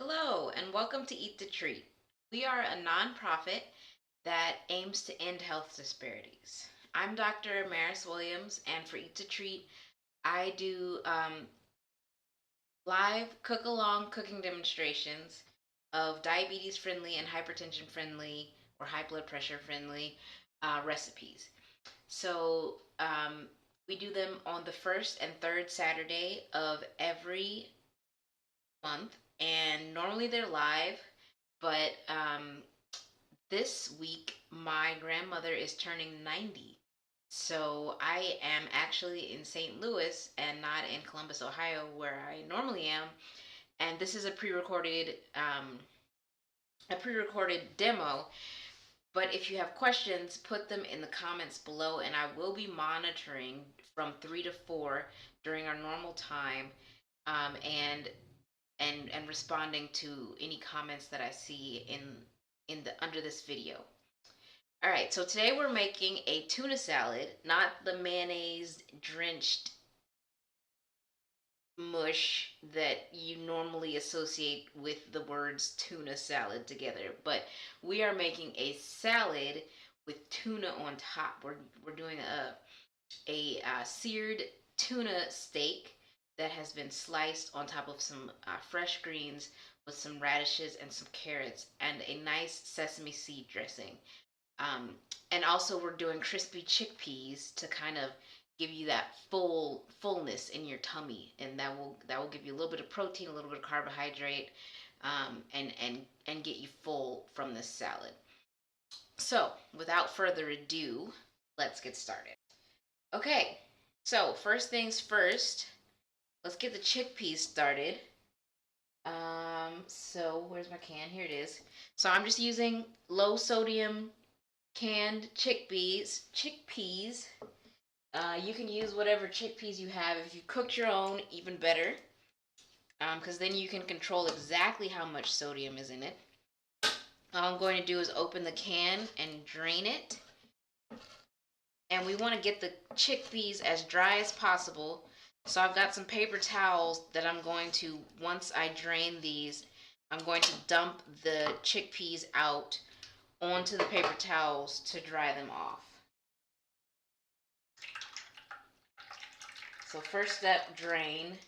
Hello, and welcome to Eat the Treat. We are a nonprofit that aims to end health disparities. I'm Dr. Amaris Williams, and for Eat the Treat, I do live cook along cooking demonstrations of diabetes friendly and hypertension friendly or high blood pressure friendly recipes. So we do them on the first and third Saturday of every month, and normally they're live, but this week my grandmother is turning 90. So I am actually in St. Louis and not in Columbus, Ohio, where I normally am. And this is a pre-recorded demo. But if you have questions, put them in the comments below, and I will be monitoring from 3 to 4 during our normal time, and responding to any comments that I see in the under this video. All right, so today we're making a tuna salad, not the mayonnaise drenched mush that you normally associate with the words tuna salad together, but we are making a salad with tuna on top. We're doing a seared tuna steak that has been sliced on top of some fresh greens with some radishes and some carrots and a nice sesame seed dressing. Um, and also we're doing crispy chickpeas to kind of give you that fullness in your tummy, and that will give you a little bit of protein, a little bit of carbohydrate, and get you full from this salad. So without further ado, let's get started. Okay, so first things first, let's get the chickpeas started. So where's my can? Here it is. So I'm just using low sodium canned chickpeas. You can use whatever chickpeas you have. If you cooked your own, even better, because then you can control exactly how much sodium is in it. All I'm going to do is open the can and drain it. And we want to get the chickpeas as dry as possible. So I've got some paper towels that I'm going to, once I drain these, I'm going to dump the chickpeas out onto the paper towels to dry them off. So first step, drain.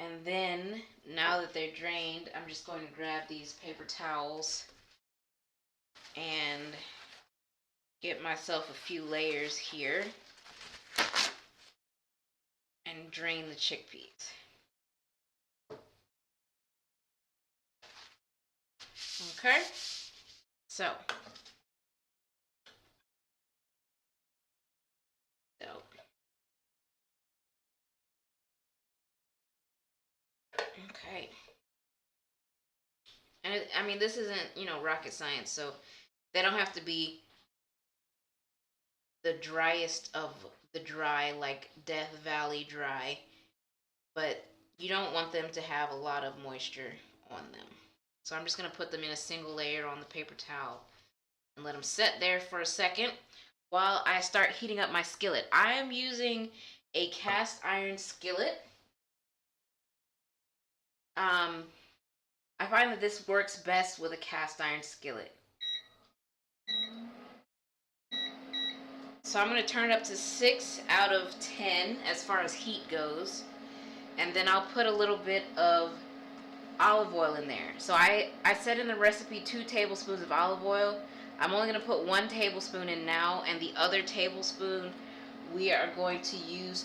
And then, now that they're drained, I'm just going to grab these paper towels and get myself a few layers here and drain the chickpeas. Okay, so okay, and I mean, this isn't, rocket science, so they don't have to be the driest of the dry, like Death Valley dry, but you don't want them to have a lot of moisture on them. So I'm just going to put them in a single layer on the paper towel and let them sit there for a second while I start heating up my skillet. I am using a cast iron skillet. I find that this works best with a cast iron skillet. So I'm going to turn it up to 6 out of 10 as far as heat goes. And then I'll put a little bit of olive oil in there. So I said in the recipe 2 tablespoons of olive oil. I'm only going to put 1 tablespoon in now, and the other tablespoon we are going to use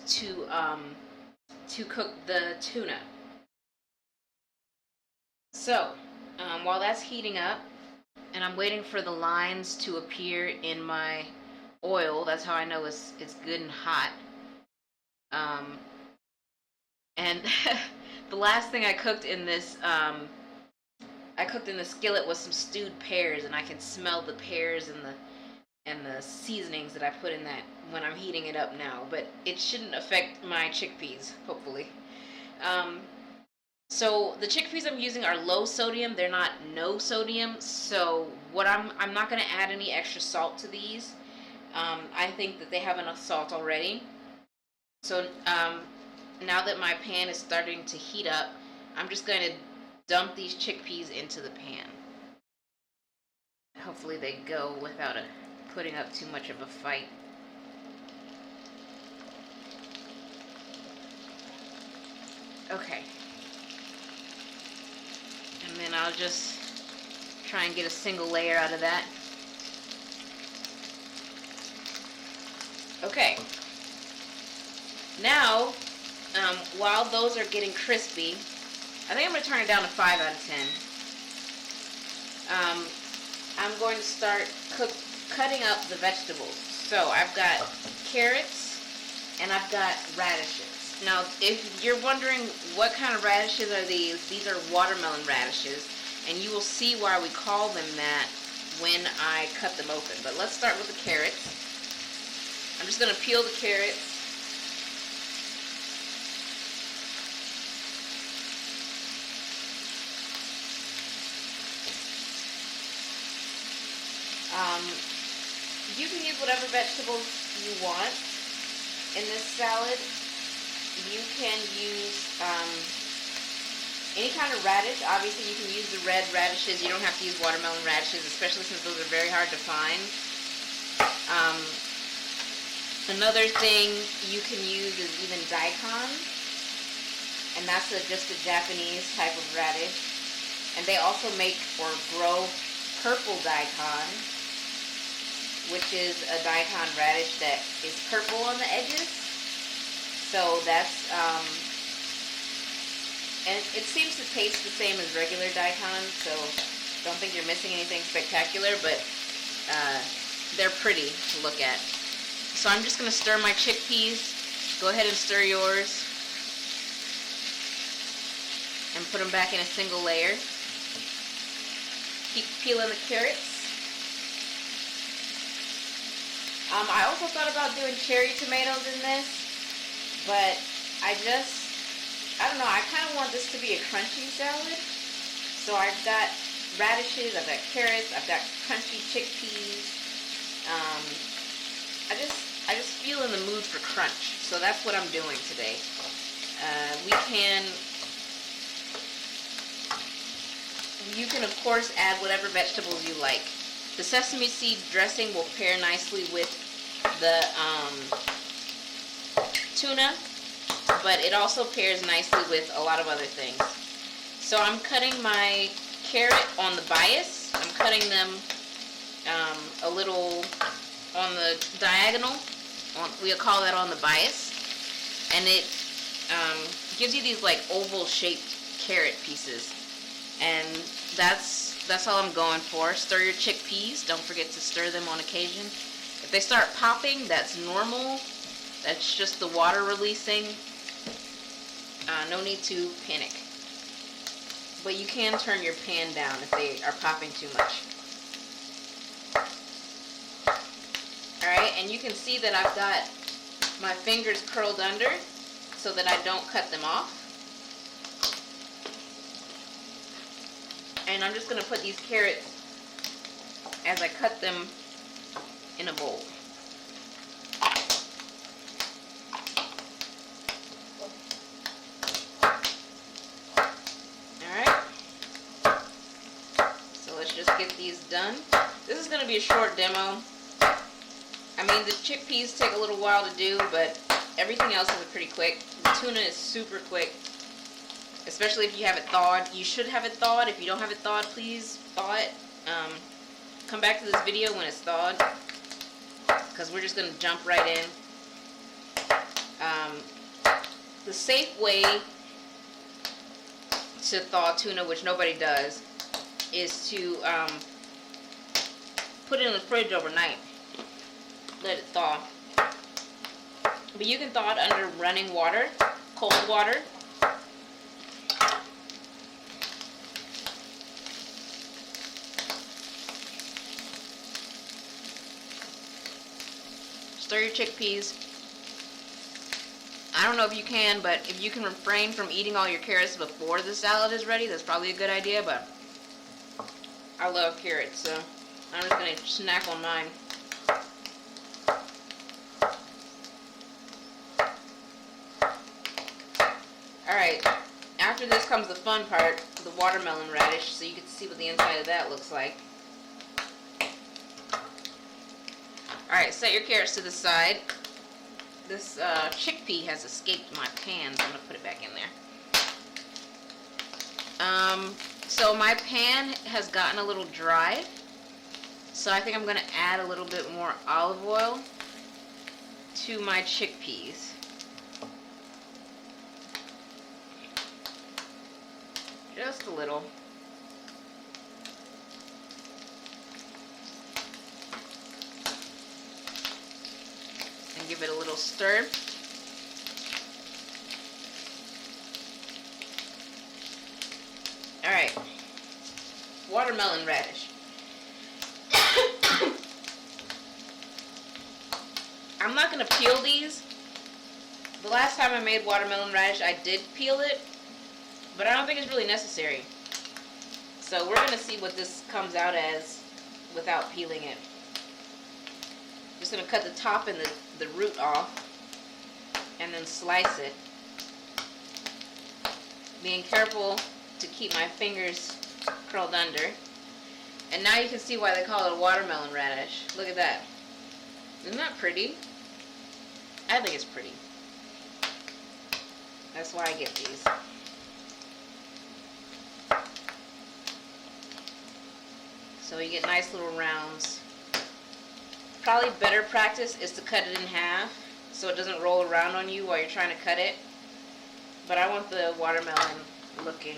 to cook the tuna. So while that's heating up, and I'm waiting for the lines to appear in my oil, that's how I know it's good and hot. And the last thing I cooked in this skillet was some stewed pears, and I can smell the pears and the seasonings that I put in that when I'm heating it up now. But it shouldn't affect my chickpeas, hopefully. So the chickpeas I'm using are low sodium. They're not no sodium. So I'm not going to add any extra salt to these. I think that they have enough salt already. So now that my pan is starting to heat up, I'm just going to dump these chickpeas into the pan. Hopefully they go without putting up too much of a fight. Okay. And then I'll just try and get a single layer out of that. Okay. Now, while those are getting crispy, I think I'm going to turn it down to 5 out of 10. I'm going to start cutting up the vegetables. So I've got carrots and I've got radishes. Now, if you're wondering what kind of radishes are these are watermelon radishes, and you will see why we call them that when I cut them open. But let's start with the carrots. I'm just going to peel the carrots. You can use whatever vegetables you want in this salad. You can use any kind of radish. Obviously, you can use the red radishes. You don't have to use watermelon radishes, especially since those are very hard to find. Another thing you can use is even daikon, and that's just a Japanese type of radish. And they also make or grow purple daikon, which is a daikon radish that is purple on the edges. So that's, and it seems to taste the same as regular daikon, so don't think you're missing anything spectacular, but they're pretty to look at. So I'm just going to stir my chickpeas. Go ahead and stir yours. And put them back in a single layer. Keep peeling the carrots. I also thought about doing cherry tomatoes in this, but I don't know, I kind of want this to be a crunchy salad. So I've got radishes, I've got carrots, I've got crunchy chickpeas. I just feel in the mood for crunch, so that's what I'm doing today. You can of course add whatever vegetables you like. The sesame seed dressing will pair nicely with the tuna, but it also pairs nicely with a lot of other things. So I'm cutting my carrot on the bias. I'm cutting them a little on the diagonal. We'll call that on the bias. And it gives you these like oval shaped carrot pieces. And that's all I'm going for. Stir your chickpeas. Don't forget to stir them on occasion. If they start popping, that's normal. That's just the water releasing. No need to panic. But you can turn your pan down if they are popping too much. Alright, and you can see that I've got my fingers curled under so that I don't cut them off. And I'm just going to put these carrots as I cut them in a bowl. Alright. So let's just get these done. This is going to be a short demo. I mean, the chickpeas take a little while to do, but everything else is pretty quick. The tuna is super quick. Especially if you have it thawed. You should have it thawed. If you don't have it thawed, please thaw it. Come back to this video when it's thawed, because we're just going to jump right in. The safe way to thaw tuna, which nobody does, is to put it in the fridge overnight. Let it thaw. But you can thaw it under running water, cold water. Stir your chickpeas. I don't know if you can, but if you can refrain from eating all your carrots before the salad is ready, that's probably a good idea, but I love carrots, so I'm just going to snack on mine. after this comes the fun part, the watermelon radish, so you can see what the inside of that looks like. Alright, set your carrots to the side. This chickpea has escaped my pan, so I'm going to put it back in there. So my pan has gotten a little dry, so I think I'm going to add a little bit more olive oil to my chickpeas. Just a little. And give it a little stir. Alright, watermelon radish. I'm not going to peel these. The last time I made watermelon radish, I did peel it, but I don't think it's really necessary. So we're going to see what this comes out as without peeling it. Just going to cut the top and the root off, and then slice it. Being careful to keep my fingers curled under. And now you can see why they call it a watermelon radish. Look at that. Isn't that pretty? I think it's pretty. That's why I get these. So you get nice little rounds. Probably better practice is to cut it in half so it doesn't roll around on you while you're trying to cut it. But I want the watermelon looking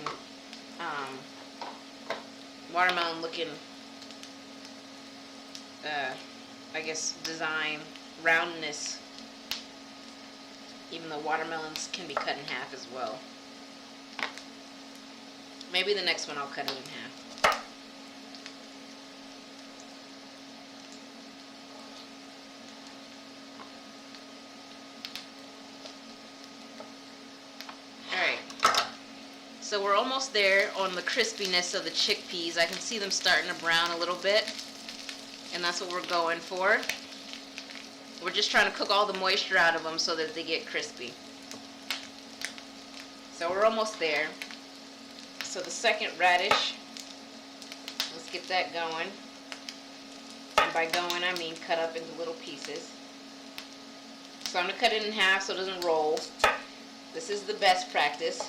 I guess design, roundness, even though watermelons can be cut in half as well. Maybe the next one I'll cut it in half. Alright, so we're almost there on the crispiness of the chickpeas. I can see them starting to brown a little bit, and that's what we're going for. We're just trying to cook all the moisture out of them so that they get crispy. So we're almost there. So the second radish, let's get that going. And by going, I mean cut up into little pieces. So I'm going to cut it in half so it doesn't roll. This is the best practice.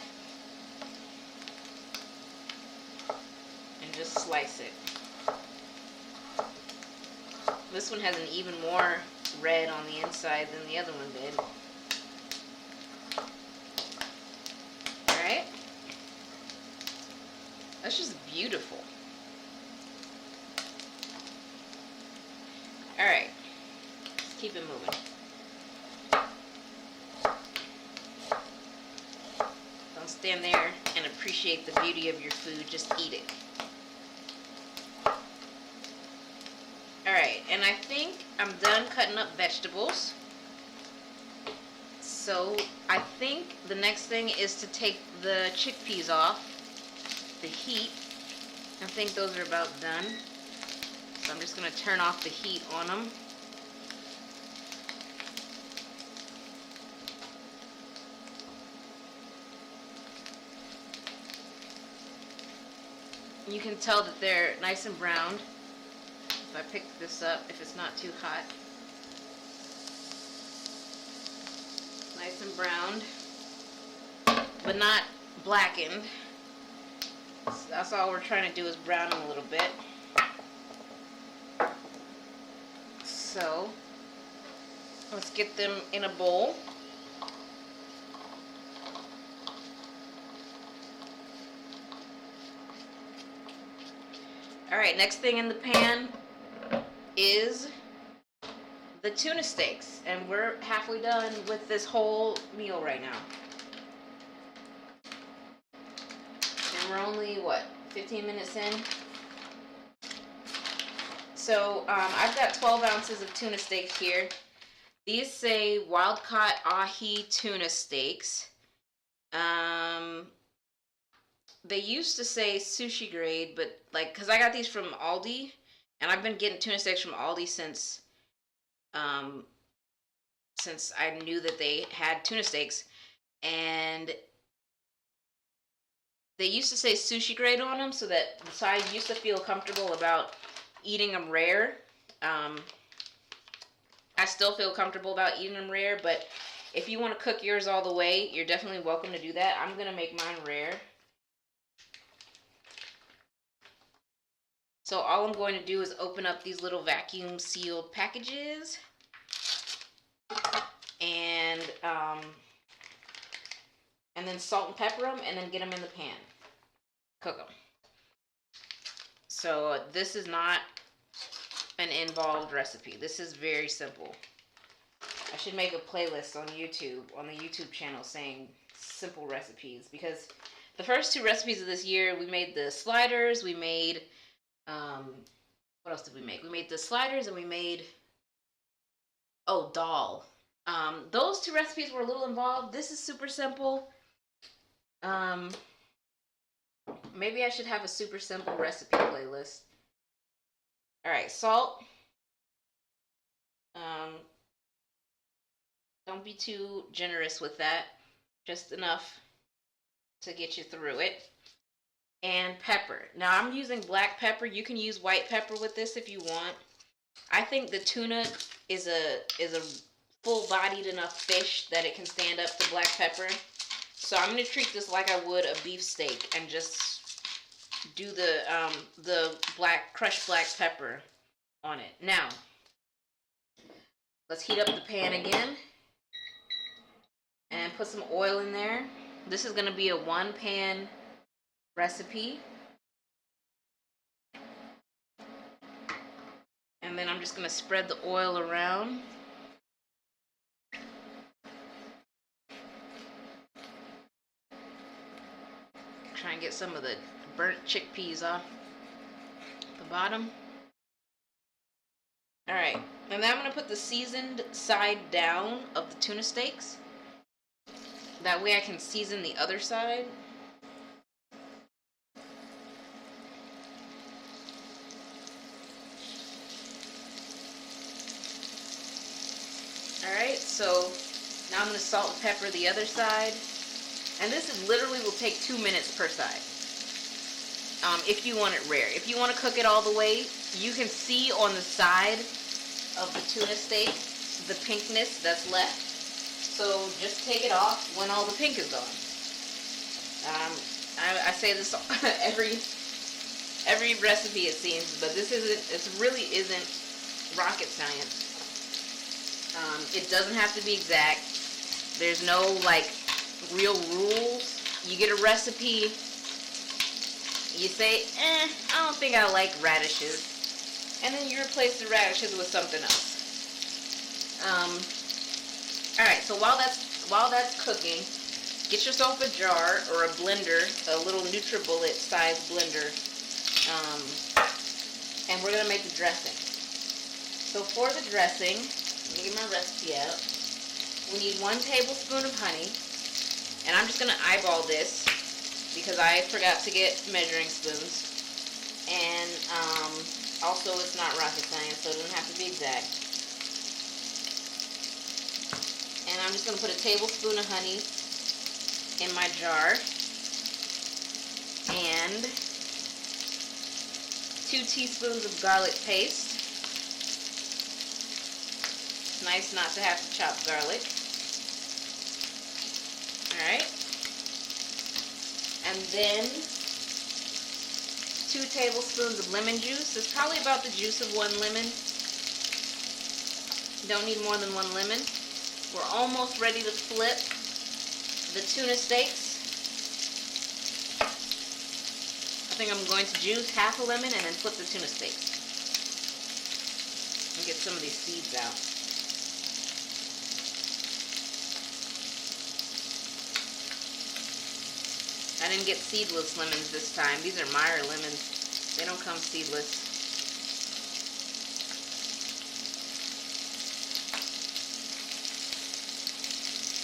And just slice it. This one has an even more red on the inside than the other one did. Alright. That's just beautiful. Alright. Let's keep it moving. Don't stand there and appreciate the beauty of your food. Just eat it. Alright, and I think I'm done cutting up vegetables. So I think the next thing is to take the chickpeas off the heat. I think those are about done. So I'm just going to turn off the heat on them. You can tell that they're nice and browned. If I pick this up, if it's not too hot. Nice and browned, but not blackened. So that's all we're trying to do is brown them a little bit. So let's get them in a bowl. Alright, next thing in the pan is the tuna steaks, and we're halfway done with this whole meal right now. And we're only, what, 15 minutes in? So, I've got 12 ounces of tuna steaks here. These say wild-caught ahi tuna steaks. They used to say sushi grade, but, like, because I got these from Aldi, and I've been getting tuna steaks from Aldi since I knew that they had tuna steaks. And they used to say sushi grade on them, so I used to feel comfortable about eating them rare. I still feel comfortable about eating them rare, but if you want to cook yours all the way, you're definitely welcome to do that. I'm going to make mine rare. So all I'm going to do is open up these little vacuum sealed packages and then salt and pepper them and then get them in the pan. Cook them. So this is not an involved recipe. This is very simple. I should make a playlist on YouTube, on the YouTube channel, saying simple recipes, because the first two recipes of this year, we made the sliders, we made, what else did we make? We made the sliders and we made, dal. Those two recipes were a little involved. This is super simple. Maybe I should have a super simple recipe playlist. All right, salt. Don't be too generous with that. Just enough to get you through it. And pepper. Now I'm using black pepper. You can use white pepper with this if you want. I think the tuna is a full-bodied enough fish that it can stand up to black pepper. So I'm going to treat this like I would a beef steak and just do the crushed black pepper on it. Now, let's heat up the pan again and put some oil in there. This is going to be a one-pan recipe. And then I'm just going to spread the oil around. Try and get some of the burnt chickpeas off the bottom. Alright, and then I'm going to put the seasoned side down of the tuna steaks. That way I can season the other side. Alright, so now I'm going to salt and pepper the other side. And this is literally will take 2 minutes per side. If you want it rare. If you want to cook it all the way, you can see on the side of the tuna steak the pinkness that's left. So just take it off when all the pink is gone. I say this every recipe it seems, but this really isn't rocket science. It doesn't have to be exact. There's no real rules. You get a recipe, you say, I don't think I like radishes, and then you replace the radishes with something else. Alright, so while that's cooking, get yourself a jar or a blender, a little NutriBullet sized blender, and we're going to make the dressing. So for the dressing, let me get my recipe out. We need 1 tablespoon of honey, and I'm just going to eyeball this because I forgot to get measuring spoons. And also it's not rocket science, so it doesn't have to be exact. And I'm just going to put a tablespoon of honey in my jar and 2 teaspoons of garlic paste. It's nice not to have to chop garlic. Alright. And then 2 tablespoons of lemon juice. It's probably about the juice of 1 lemon. Don't need more than 1 lemon. We're almost ready to flip the tuna steaks. I think I'm going to juice half a lemon and then flip the tuna steaks. And get some of these seeds out. I didn't get seedless lemons this time. These are Meyer lemons. They don't come seedless.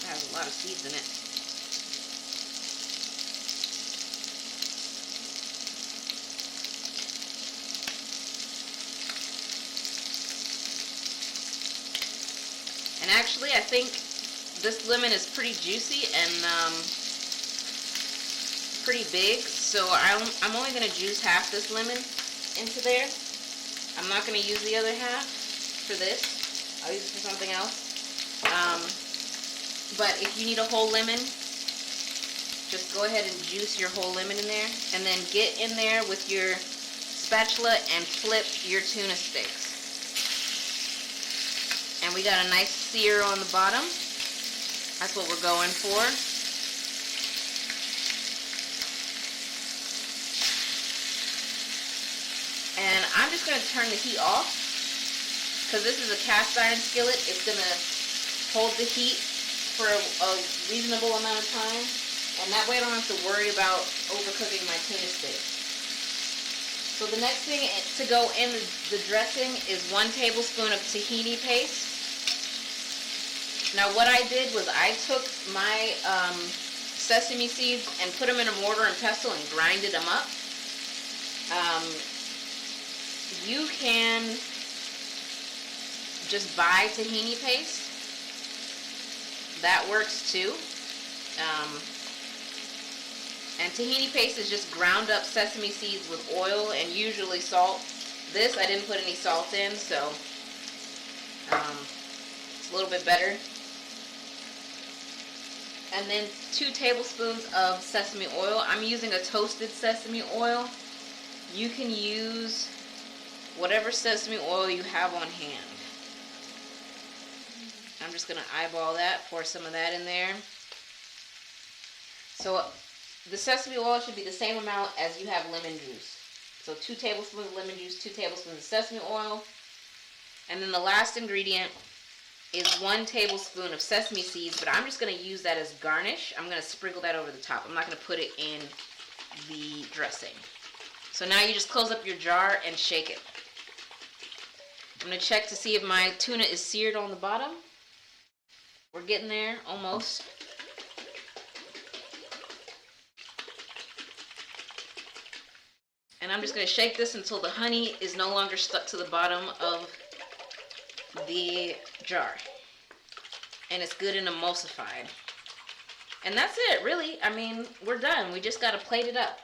It has a lot of seeds in it. And actually, I think this lemon is pretty juicy and pretty big, so I'm only going to juice half this lemon into there. I'm not going to use the other half for this. I'll use it for something else. But if you need a whole lemon, just go ahead and juice your whole lemon in there, and then get in there with your spatula and flip your tuna sticks. And we got a nice sear on the bottom. That's what we're going for. And I'm just going to turn the heat off, because this is a cast iron skillet. It's going to hold the heat for a reasonable amount of time, and that way I don't have to worry about overcooking my tuna steak. So the next thing to go in the dressing is 1 tablespoon of tahini paste. Now what I did was I took my sesame seeds and put them in a mortar and pestle and grinded them up. You can just buy tahini paste. That works too. And tahini paste is just ground up sesame seeds with oil and usually salt. This I didn't put any salt in, so it's a little bit better. And then 2 tablespoons of sesame oil. I'm using a toasted sesame oil. You can use whatever sesame oil you have on hand. I'm just going to eyeball that, pour some of that in there. So the sesame oil should be the same amount as you have lemon juice. So 2 tablespoons of lemon juice, 2 tablespoons of sesame oil. And then the last ingredient is 1 tablespoon of sesame seeds, but I'm just going to use that as garnish. I'm going to sprinkle that over the top. I'm not going to put it in the dressing. So now you just close up your jar and shake it. I'm going to check to see if my tuna is seared on the bottom. We're getting there, almost. And I'm just going to shake this until the honey is no longer stuck to the bottom of the jar. And it's good and emulsified. And that's it, really. I mean, we're done. We just got to plate it up.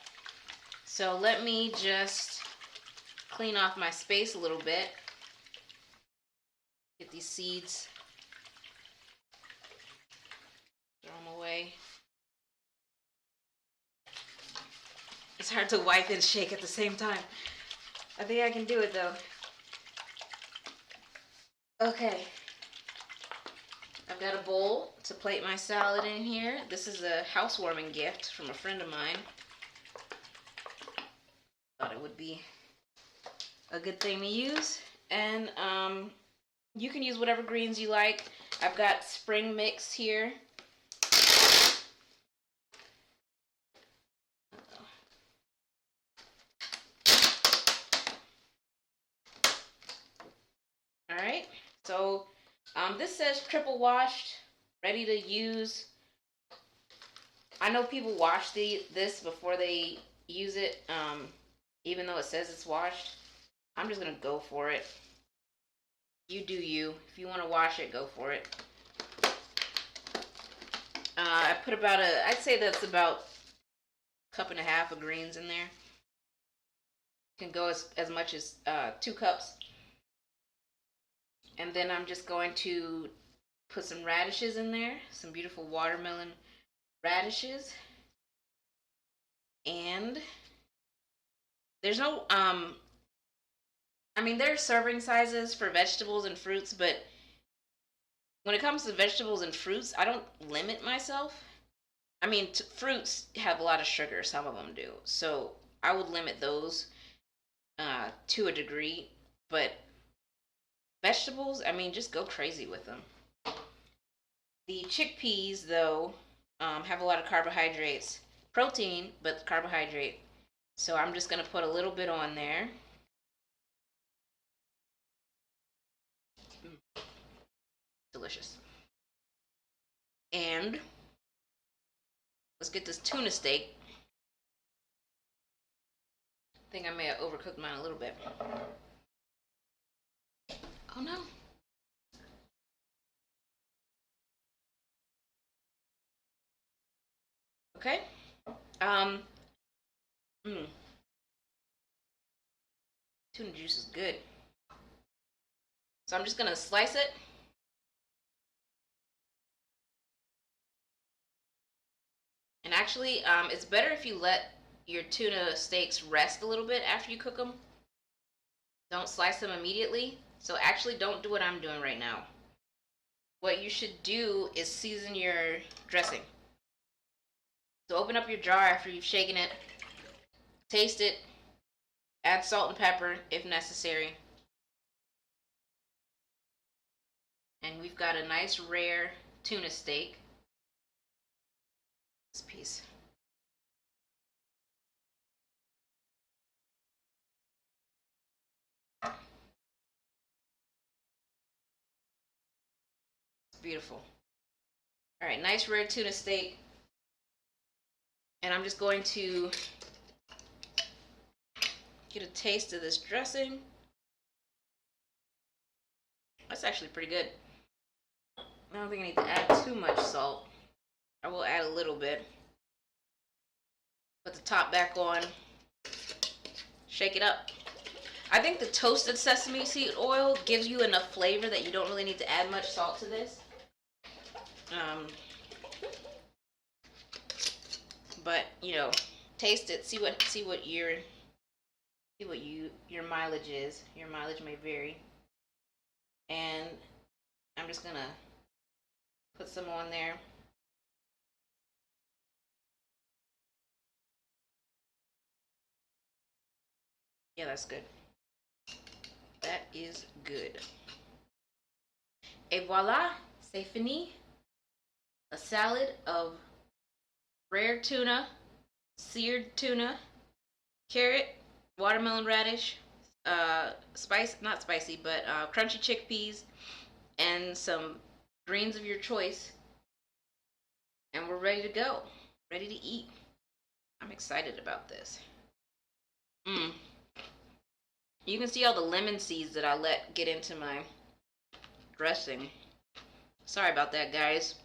So let me just clean off my space a little bit. Get these seeds. Throw them away. It's hard to wipe and shake at the same time. I think I can do it though. Okay. I've got a bowl to plate my salad in here. This is a housewarming gift from a friend of mine. Thought it would be a good thing to use. And you can use whatever greens you like. I've got spring mix here. Alright, so this says triple washed, ready to use. I know people wash this before they use it, even though it says it's washed. I'm just going to go for it. You do you. If you want to wash it, go for it. I put about I'd say that's about a cup and a half of greens in there. You can go as much as 2 cups. And then I'm just going to put some radishes in there, some beautiful watermelon radishes. And there's no, I mean, there are serving sizes for vegetables and fruits, but when it comes to vegetables and fruits, I don't limit myself. I mean, fruits have a lot of sugar, some of them do. So I would limit those to a degree, but vegetables, I mean, just go crazy with them. The chickpeas, though, have a lot of carbohydrates. Protein, but carbohydrate. So I'm just going to put a little bit on there. Delicious. And let's get this tuna steak. I think I may have overcooked mine a little bit. Oh no. Okay. Mmm. Tuna juice is good. So I'm just gonna slice it. And actually, it's better if you let your tuna steaks rest a little bit after you cook them. Don't slice them immediately. So actually, don't do what I'm doing right now. What you should do is season your dressing. So open up your jar after you've shaken it, taste it, add salt and pepper if necessary. And we've got a nice rare tuna steak. This piece. It's beautiful. All right, nice rare tuna steak. And I'm just going to get a taste of this dressing. That's actually pretty good. I don't think I need to add too much salt. I will add a little bit. Put the top back on. Shake it up. I think the toasted sesame seed oil gives you enough flavor that you don't really need to add much salt to this. But you know, taste it. See what your mileage is. Your mileage may vary. And I'm just gonna put some on there. Yeah, that's good. That is good. Et voila, c'est fini. A salad of rare tuna, seared tuna, carrot, watermelon radish, not spicy, but crunchy chickpeas, and some greens of your choice. And we're ready to go. Ready to eat. I'm excited about this. Mmm. You can see all the lemon seeds that I let get into my dressing. Sorry about that, guys.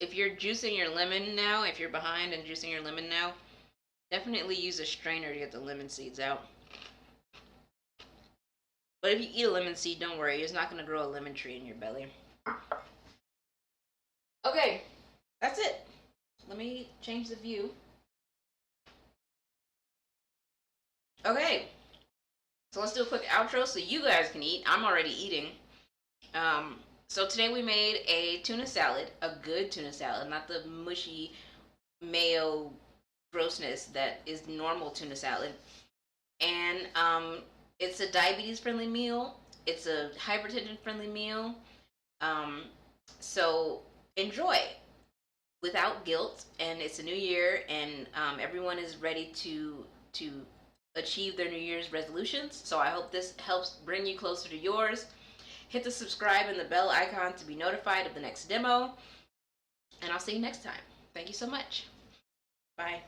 If you're juicing your lemon now, if you're behind and juicing your lemon now, definitely use a strainer to get the lemon seeds out. But if you eat a lemon seed, don't worry. It's not going to grow a lemon tree in your belly. Okay, that's it. Let me change the view. Okay, so let's do a quick outro so you guys can eat. I'm already eating. So today we made a tuna salad, a good tuna salad, not the mushy mayo grossness that is normal tuna salad. And it's a diabetes friendly meal. It's a hypertension friendly meal. So enjoy without guilt. And it's a new year, and everyone is ready to achieve their New Year's resolutions. So I hope this helps bring you closer to yours. Hit the subscribe and the bell icon to be notified of the next demo. And I'll see you next time. Thank you so much. Bye.